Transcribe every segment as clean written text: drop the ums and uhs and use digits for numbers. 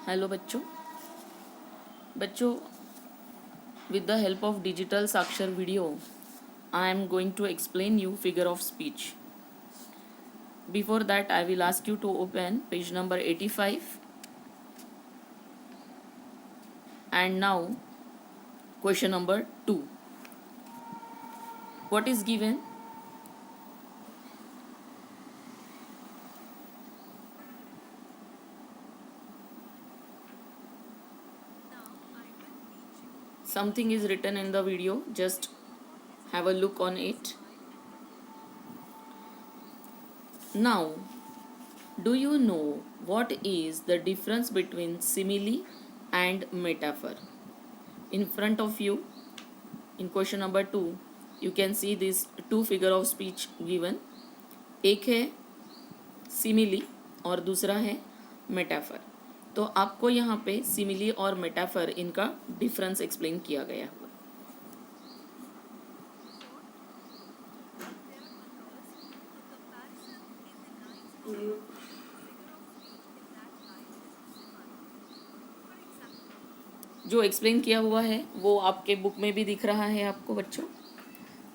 Hello बच्चों with the help of digital Sakshar video I am going to explain you figure of speech. Before that I will ask you to open page number 85 and now question number 2. What is given? Something is written in the video, just have a look on it. Now, do you know what is the difference between simile and metaphor? In front of you, in question number 2, you can see these two figure of speech given. एक है simile और दूसरा है metaphor. तो आपको यहाँ पे simile और मेटाफर इनका डिफरेंस एक्सप्लेन किया गया हुआ. जो एक्सप्लेन किया हुआ है वो आपके बुक में भी दिख रहा है आपको बच्चों.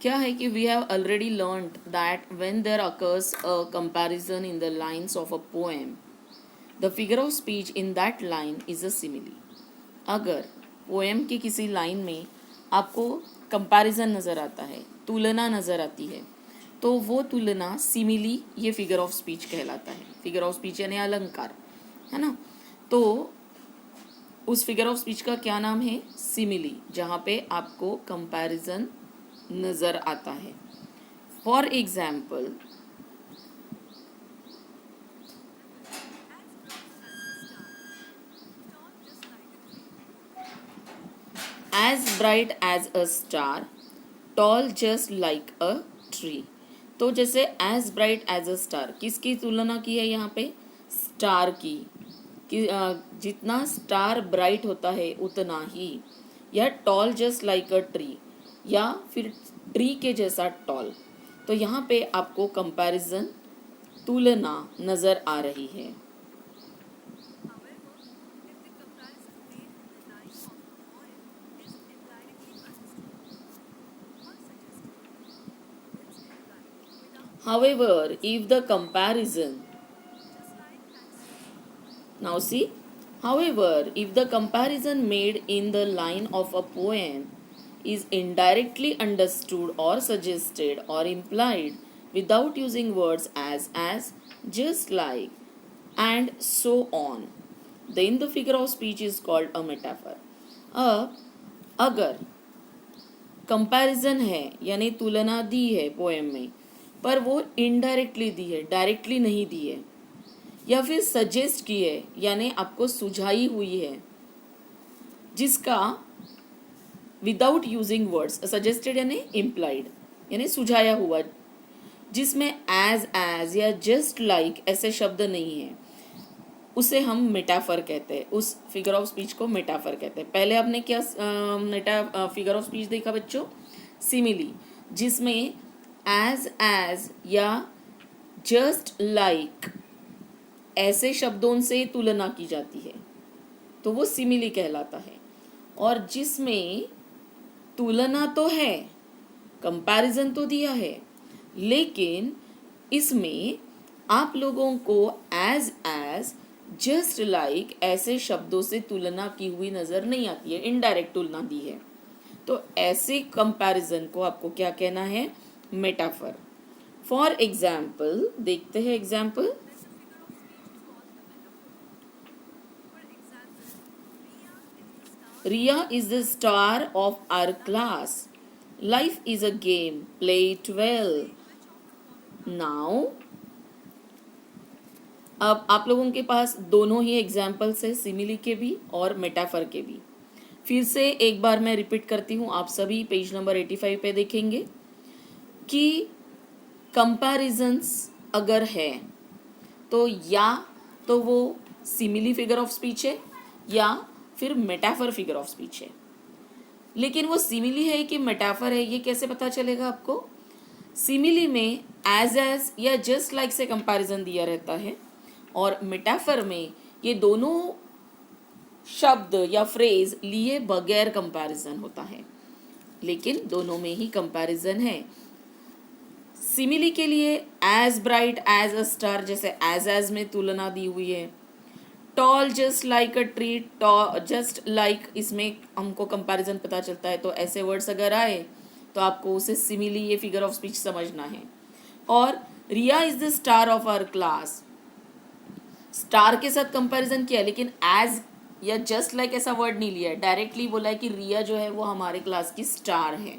क्या है कि we have already learned that when there occurs a comparison in the lines of a poem the figure of speech in that line is a simile. अगर पोएम की किसी लाइन में आपको कंपैरिजन नज़र आता है, तुलना नज़र आती है, तो वो तुलना सिमिली ये फिगर ऑफ स्पीच कहलाता है. फिगर ऑफ स्पीच यानी अलंकार, है ना. तो उस फिगर ऑफ स्पीच का क्या नाम है? सिमिली, जहाँ पे आपको कंपैरिजन नज़र आता है. For example, as bright as a star, tall just like a tree. तो जैसे as bright as a star, किसकी तुलना की है यहाँ पे? स्टार की. कि जितना स्टार ब्राइट होता है उतना ही, या tall just like a tree, या फिर ट्री के जैसा टॉल. तो यहाँ पे आपको कंपैरिजन, तुलना नज़र आ रही है. However, if the comparison, now see, however, if the comparison made in the line of a poem is indirectly understood or suggested or implied without using words as, just like, and so on, then the figure of speech is called a metaphor. अब अगर comparison है यानी तुलना दी है poem में, पर वो indirectly दी है, डायरेक्टली नहीं दी है, या फिर सजेस्ट की है यानी आपको सुझाई हुई है, जिसका विदाउट यूजिंग वर्ड्स, सजेस्टेड यानी इम्प्लाइड यानी सुझाया हुआ, जिसमें एज या जस्ट लाइक ऐसे शब्द नहीं है, उसे हम मेटाफर कहते हैं. उस फिगर ऑफ स्पीच को मेटाफर कहते हैं. पहले आपने क्या फिगर ऑफ स्पीच देखा बच्चों? सिमिली, जिसमें एज या जस्ट लाइक ऐसे शब्दों से तुलना की जाती है, तो वो सिमिली कहलाता है. और जिसमें तुलना तो है, कंपैरिजन तो दिया है, लेकिन इसमें आप लोगों को एज जस्ट लाइक ऐसे शब्दों से तुलना की हुई नज़र नहीं आती है, इनडायरेक्ट तुलना दी है, तो ऐसे कंपैरिजन को आपको क्या कहना है? मेटाफर. फॉर एग्जाम्पल, देखते हैं example. Riya is the star of our class. Life is a game. Play it well. Now, अब आप लोगों के पास दोनों ही एग्जाम्पल्स है, सिमिली के भी और मेटाफर के भी. फिर से एक बार मैं रिपीट करती हूँ, आप सभी पेज नंबर 85 पे देखेंगे कि कंपैरिजन्स अगर है तो या तो वो सिमिली फिगर ऑफ स्पीच है या फिर मेटाफर फिगर ऑफ स्पीच है. लेकिन वो सिमिली है कि मेटाफर है, ये कैसे पता चलेगा आपको? सिमिली में एज या जस्ट लाइक से कंपैरिजन दिया रहता है, और मेटाफर में ये दोनों शब्द या फ्रेज लिए बगैर कंपैरिजन होता है, लेकिन दोनों में ही कंपैरिजन है। सिमिली के लिए as bright as a star, जैसे एज में तुलना दी हुई है। Tall just like a tree, just like, इसमें हमको कंपैरिजन पता चलता है। तो ऐसे वर्ड्स अगर आए तो आपको उसे सिमिली, ये फिगर ऑफ स्पीच समझना है। और Riya is the star of our class, star के साथ कंपैरिजन किया, लेकिन एज या जस्ट लाइक ऐसा वर्ड नहीं लिया है, डायरेक्टली बोला है कि रिया जो है वो हमारे क्लास की स्टार है।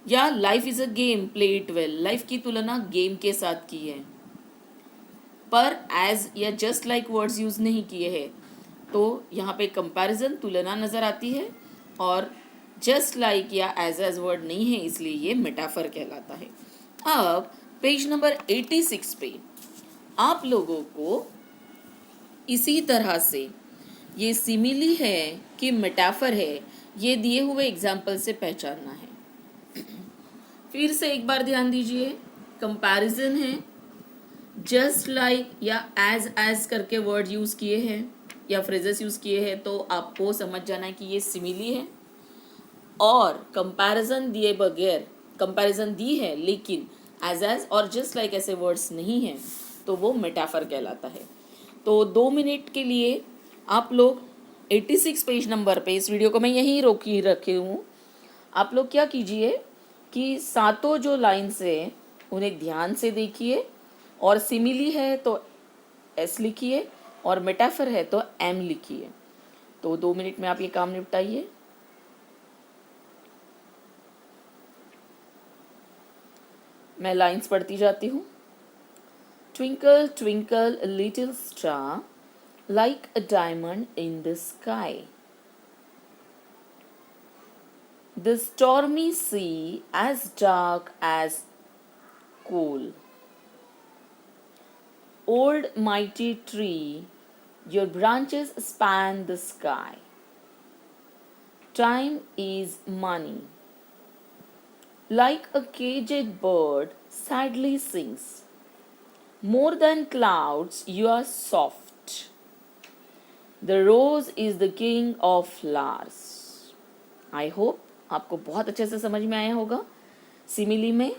या life is a game, play it well, life की तुलना गेम के साथ की है, पर एज या जस्ट लाइक वर्ड्स यूज नहीं किए हैं। तो यहाँ पे कंपैरिजन, तुलना नजर आती है, और जस्ट लाइक या एज वर्ड नहीं है, इसलिए ये मेटाफर कहलाता है। अब पेज नंबर 86 पे आप लोगों को इसी तरह से ये सिमिली है कि मेटाफर है, ये दिए हुए एग्जाम्पल से पहचानना है। फिर से एक बार ध्यान दीजिए, कंपैरिजन है, जस्ट लाइक या एज करके वर्ड यूज किए हैं या फ्रेजेस यूज किए हैं, तो आपको समझ जाना है कि ये सिमिली है। और कंपैरिजन दिए बगैर, कंपैरिजन दी है लेकिन एज और जस्ट लाइक ऐसे वर्ड्स नहीं हैं, तो वो मेटाफर कहलाता है। तो 2 मिनट के लिए आप लोग 86 पेज नंबर पे, इस वीडियो को मैं यहीं रोकी रखे हूँ, आप लोग क्या कीजिए कि सातों जो लाइन्स हैं उन्हें ध्यान से देखिए, और सिमिली है तो एस लिखिए, और मेटाफर है तो एम लिखिए। तो 2 मिनट में आप ये काम निपटाइए। मैं लाइन्स पढ़ती जाती हूँ। Twinkle twinkle little star, like a diamond in the sky, the stormy sea as dark as coal, old mighty tree, your branches span the sky, time is money, like a caged bird sadly sings, more than clouds you are soft, The rose is the king of flowers. I hope आपको बहुत अच्छे से समझ में आया होगा। Simile में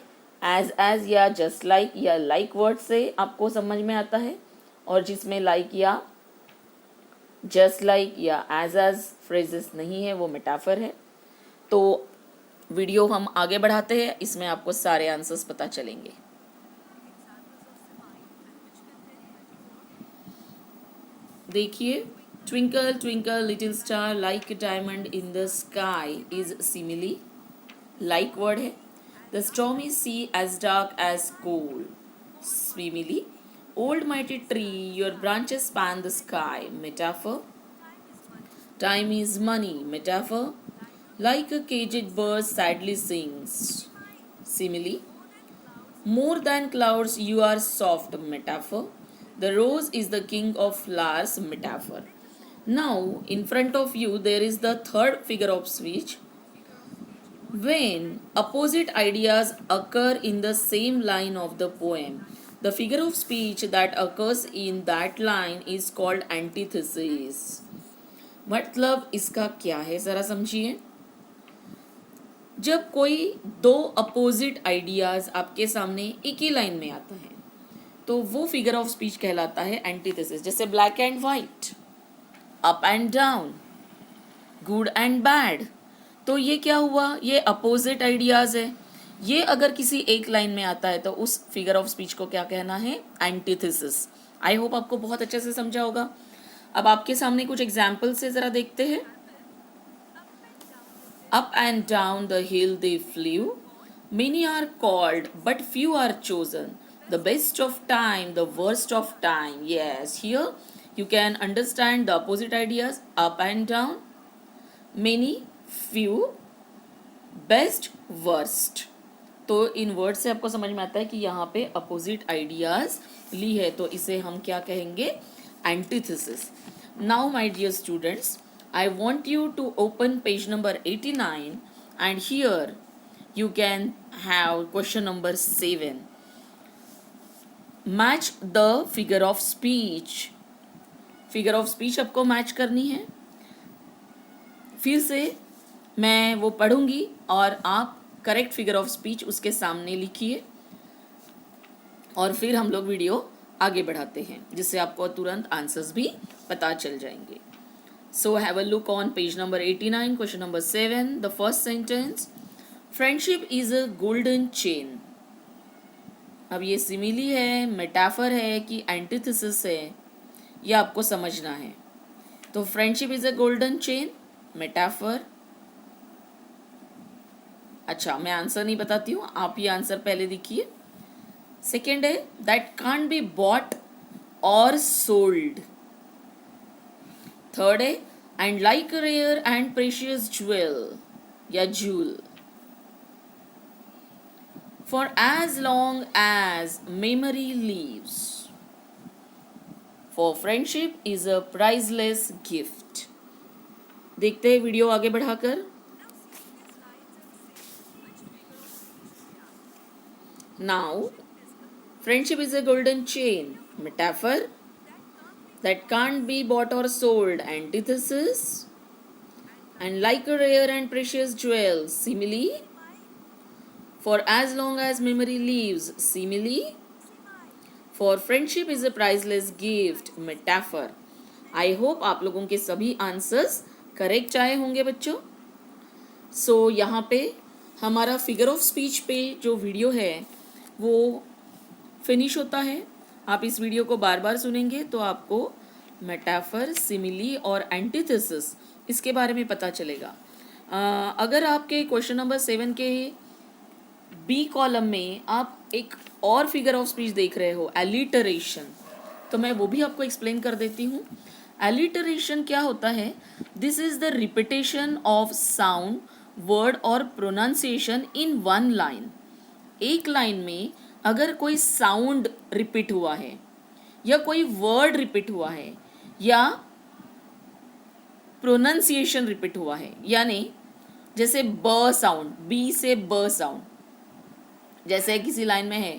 as या जस्ट लाइक या लाइक वर्ड से आपको समझ में आता है, और जिसमें लाइक या जस्ट लाइक या एज फ्रेजेस नहीं है वो मेटाफर है। तो वीडियो हम आगे बढ़ाते हैं, इसमें आपको सारे आंसर्स पता चलेंगे। देखिए, Twinkle, twinkle, little star, like a diamond in the sky is simile. Like word है. The stormy sea as dark as coal. Simile. Old mighty tree, your branches span the sky. Metaphor. Time is money. Metaphor. Like a caged bird sadly sings. Simile. More than clouds, you are soft. Metaphor. The rose is the king of flowers. Metaphor. Now, in front of you, there is the third figure of speech. When opposite ideas occur in the same line of the poem, the figure of speech that occurs in that line is called antithesis. मतलब इसका क्या है ज़रा समझिए। जब कोई दो opposite ideas आपके सामने एक ही लाइन में आता है, तो वो फिगर ऑफ स्पीच कहलाता है एंटीथेसिस। जैसे black and white, up and down, good and bad, तो ये क्या हुआ, ये अपोजिट आइडियाज है। ये अगर किसी एक लाइन में आता है तो उस फिगर ऑफ स्पीच को क्या कहना है, एंटीथेसिस। आई होप आपको बहुत अच्छे से समझा होगा। अब आपके सामने कुछ एग्जाम्पल से जरा देखते हैं। Up and down the hill they flew, many are called but few are chosen, the best of time the worst of time. Yes, here you can understand the opposite ideas, up and down, many, few, best, worst। तो इन word से आपको समझ में आता है कि यहाँ पे अपोजिट आइडियाज ली है, तो इसे हम क्या कहेंगे, antithesis. Now my dear students, I want you to open page number 89 and here you can have question number 7. Match the figure of speech figure of speech आपको मैच करनी है। फिर से मैं वो पढ़ूंगी और आप करेक्ट फिगर ऑफ स्पीच उसके सामने लिखिए और फिर हम लोग वीडियो आगे बढ़ाते हैं, जिससे आपको तुरंत आंसर्स भी पता चल जाएंगे। So have a look on page number 89, question number 7, the first sentence, friendship is a golden chain. अब ये सिमिली है, मेटाफर है कि एंटीथेसिस है, ये आपको समझना है। तो friendship is a golden chain, metaphor. अच्छा, मैं आंसर नहीं बताती हूँ, आप ये आंसर पहले देखिए। सेकेंड है that can't be bought or sold. Third है and like rare and precious jewel या jewel, for as long as memory lives, for friendship is a priceless gift. देखते हैं वीडियो आगे बढ़ाकर। Now friendship is a golden chain, metaphor, that can't be bought or sold, antithesis, and like a rare and precious jewel, simile, for as long as memory lives, simile, for friendship is a priceless gift, metaphor. I hope आप लोगों के सभी answers correct आए होंगे बच्चों। सो यहाँ पे हमारा फिगर ऑफ स्पीच पे जो वीडियो है वो फिनिश होता है। आप इस वीडियो को बार बार सुनेंगे तो आपको मेटाफर, सिमिली और एंटीथेसिस इसके बारे में पता चलेगा। अगर आपके क्वेश्चन नंबर 7 के बी कॉलम में आप एक और फिगर ऑफ स्पीच देख रहे हो, एलिटरेशन, तो मैं वो भी आपको एक्सप्लेन कर देती हूँ। एलिटरेशन क्या होता है? This is the repetition of sound, word और प्रोनाउंसिएशन इन वन लाइन। एक लाइन में अगर कोई साउंड रिपीट हुआ है या कोई वर्ड रिपीट हुआ है या प्रोनाउंसिएशन रिपीट हुआ है, यानी जैसे ब साउंड, बी से ब साउंड, जैसे किसी लाइन में है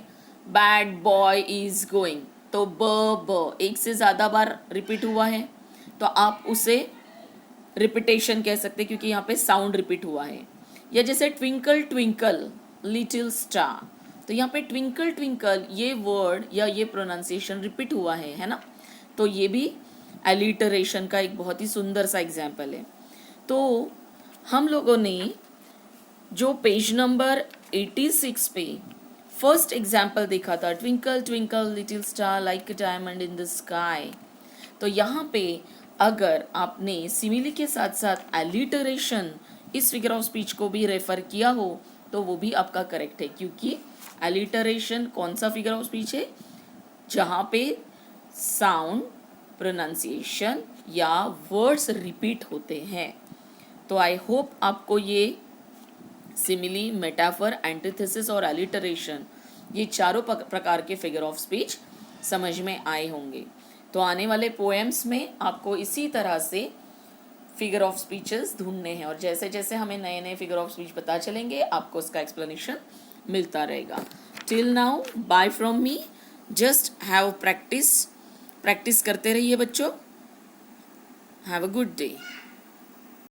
बैड बॉय इज गोइंग, तो ब एक से ज़्यादा बार रिपीट हुआ है तो आप उसे रिपीटेशन कह सकते हैं क्योंकि यहाँ पे साउंड रिपीट हुआ है। या जैसे ट्विंकल ट्विंकल लिटिल स्टार, तो यहाँ पे ट्विंकल ट्विंकल ये वर्ड या ये प्रोनाउंसिएशन रिपीट हुआ है ना, तो ये भी एलिटरेशन का एक बहुत ही सुंदर सा एग्जाम्पल है। तो हम लोगों ने जो पेज नंबर 86 पे फर्स्ट एग्जाम्पल देखा था, twinkle twinkle little star like a diamond in the sky, तो यहाँ पे अगर आपने सिमिली के साथ साथ एलिटरेशन इस फिगर ऑफ स्पीच को भी रेफर किया हो तो वो भी आपका करेक्ट है, क्योंकि एलिटरेशन कौन सा फिगर ऑफ स्पीच है? जहाँ पे साउंड, प्रोनाउंसिएशन या वर्ड्स रिपीट होते हैं। तो आई होप आपको ये सिमिली, मेटाफर, एंटीथेसिस और एलिटरेशन ये चारों प्रकार के फिगर ऑफ स्पीच समझ में आए होंगे। तो आने वाले पोएम्स में आपको इसी तरह से फिगर ऑफ स्पीचेस ढूंढने हैं और जैसे जैसे हमें नए नए फिगर ऑफ स्पीच पता चलेंगे आपको उसका एक्सप्लेनेशन मिलता रहेगा। Till now bye from me, just have practice करते रहिए बच्चों। Have a good day.